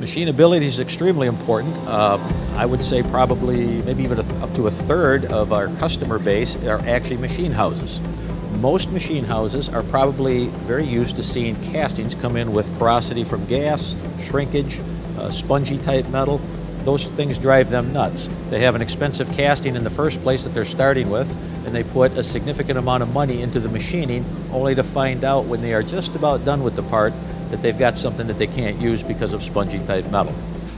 Machinability is extremely important. I would say probably maybe even up to a third of our customer base are actually machine houses. Most machine houses are probably very used to seeing castings come in with porosity from gas, shrinkage, spongy type metal. Those things drive them nuts. They have an expensive casting in the first place that they're starting with, and they put a significant amount of money into the machining only to find out when they are just about done with the part that they've got something that they can't use because of spongy type metal.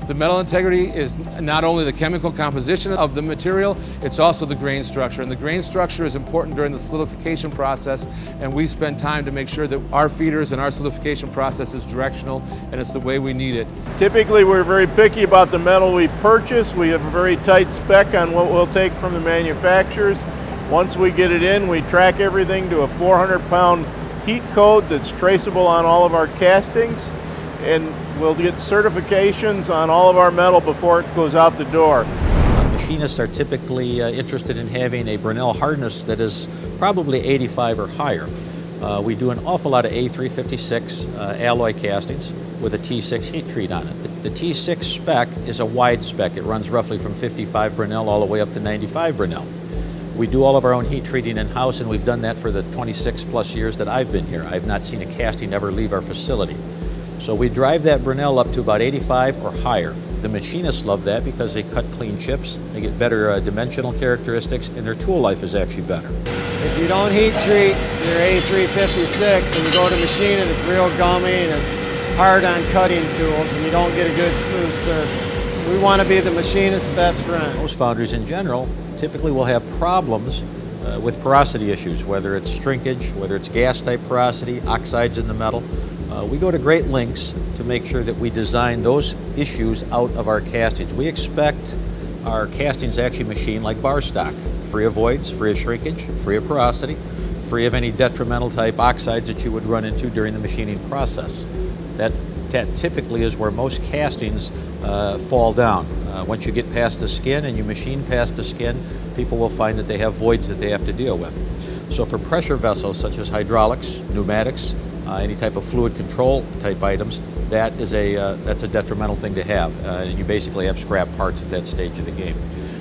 The metal integrity is not only the chemical composition of the material, it's also the grain structure. And the grain structure is important during the solidification process, and we spend time to make sure that our feeders and our solidification process is directional and it's the way we need it. Typically, we're very picky about the metal we purchase. We have a very tight spec on what we'll take from the manufacturers. Once we get it in, we track everything to a 400-pound heat code that's traceable on all of our castings, and we'll get certifications on all of our metal before it goes out the door. Machinists are typically interested in having a Brinell hardness that is probably 85 or higher. We do an awful lot of A356 alloy castings with a T6 heat treat on it. The T6 spec is a wide spec. It runs roughly from 55 Brinell all the way up to 95 Brinell. We do all of our own heat treating in-house, and we've done that for the 26 plus years that I've been here. I've not seen a casting ever leave our facility. So we drive that Brinell up to about 85 or higher. The machinists love that because they cut clean chips, they get better dimensional characteristics, and their tool life is actually better. If you don't heat treat your A356, when you go to machine it, it's real gummy and it's hard on cutting tools, and you don't get a good smooth surface. We want to be the machinist's best friend. Most foundries in general typically will have problems with porosity issues, whether it's shrinkage, whether it's gas type porosity, oxides in the metal. We go to great lengths to make sure that we design those issues out of our castings. We expect our castings actually machined like bar stock, free of voids, free of shrinkage, free of porosity, free of any detrimental type oxides that you would run into during the machining process. That typically is where most castings fall down. Once you get past the skin and you machine past the skin, people will find that they have voids that they have to deal with. So for pressure vessels such as hydraulics, pneumatics, any type of fluid control type items, that's a detrimental thing to have. And you basically have scrap parts at that stage of the game.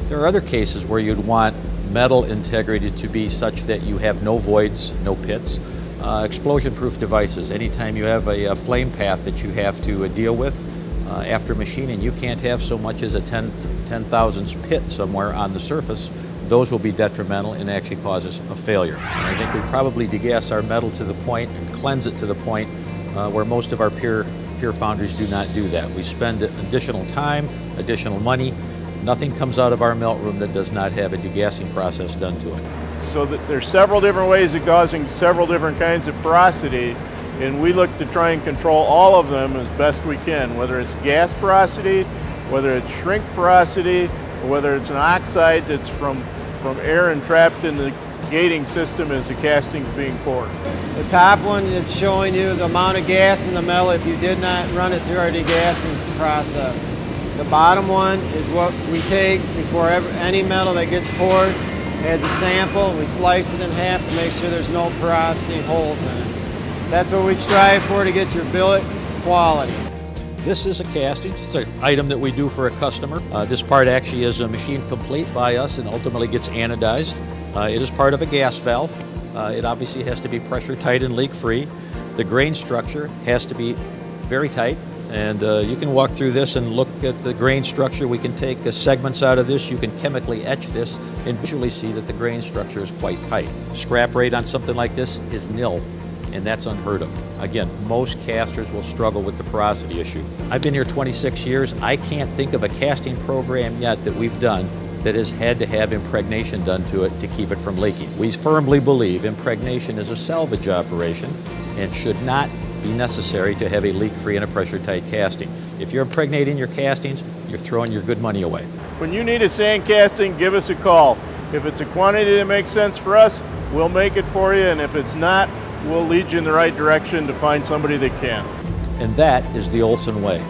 There are other cases where you'd want metal integrity to be such that you have no voids, no pits. Explosion-proof devices. Anytime you have a flame path that you have to deal with after machining, you can't have so much as a 10 thousandths pit somewhere on the surface. Those will be detrimental and actually causes a failure. And I think we probably degas our metal to the point and cleanse it to the point where most of our peer foundries do not do that. We spend additional time, additional money. Nothing comes out of our melt room that does not have a degassing process done to it. So that there's several different ways of causing several different kinds of porosity, and we look to try and control all of them as best we can, whether it's gas porosity, whether it's shrink porosity, or whether it's an oxide that's from air entrapped in the gating system as the casting's being poured. The top one is showing you the amount of gas in the metal if you did not run it through our degassing process. The bottom one is what we take before any metal that gets poured as a sample. We slice it in half to make sure there's no porosity holes in it. That's what we strive for, to get your billet quality. This is a casting. It's an item that we do for a customer. This part actually is a machine complete by us and ultimately gets anodized. It is part of a gas valve. It obviously has to be pressure tight and leak free. The grain structure has to be very tight, and you can walk through this and look at the grain structure. We can take segments out of this. You can chemically etch this and visually see that the grain structure is quite tight. Scrap rate on something like this is nil, and that's unheard of. Again, most casters will struggle with the porosity issue. I've been here 26 years. I can't think of a casting program yet that we've done that has had to have impregnation done to it to keep it from leaking. We firmly believe impregnation is a salvage operation and should not be necessary to have a leak-free and a pressure-tight casting. If you're impregnating your castings, you're throwing your good money away. When you need a sand casting, give us a call. If it's a quantity that makes sense for us, we'll make it for you, and if it's not, we'll lead you in the right direction to find somebody that can. And that is the Olson way.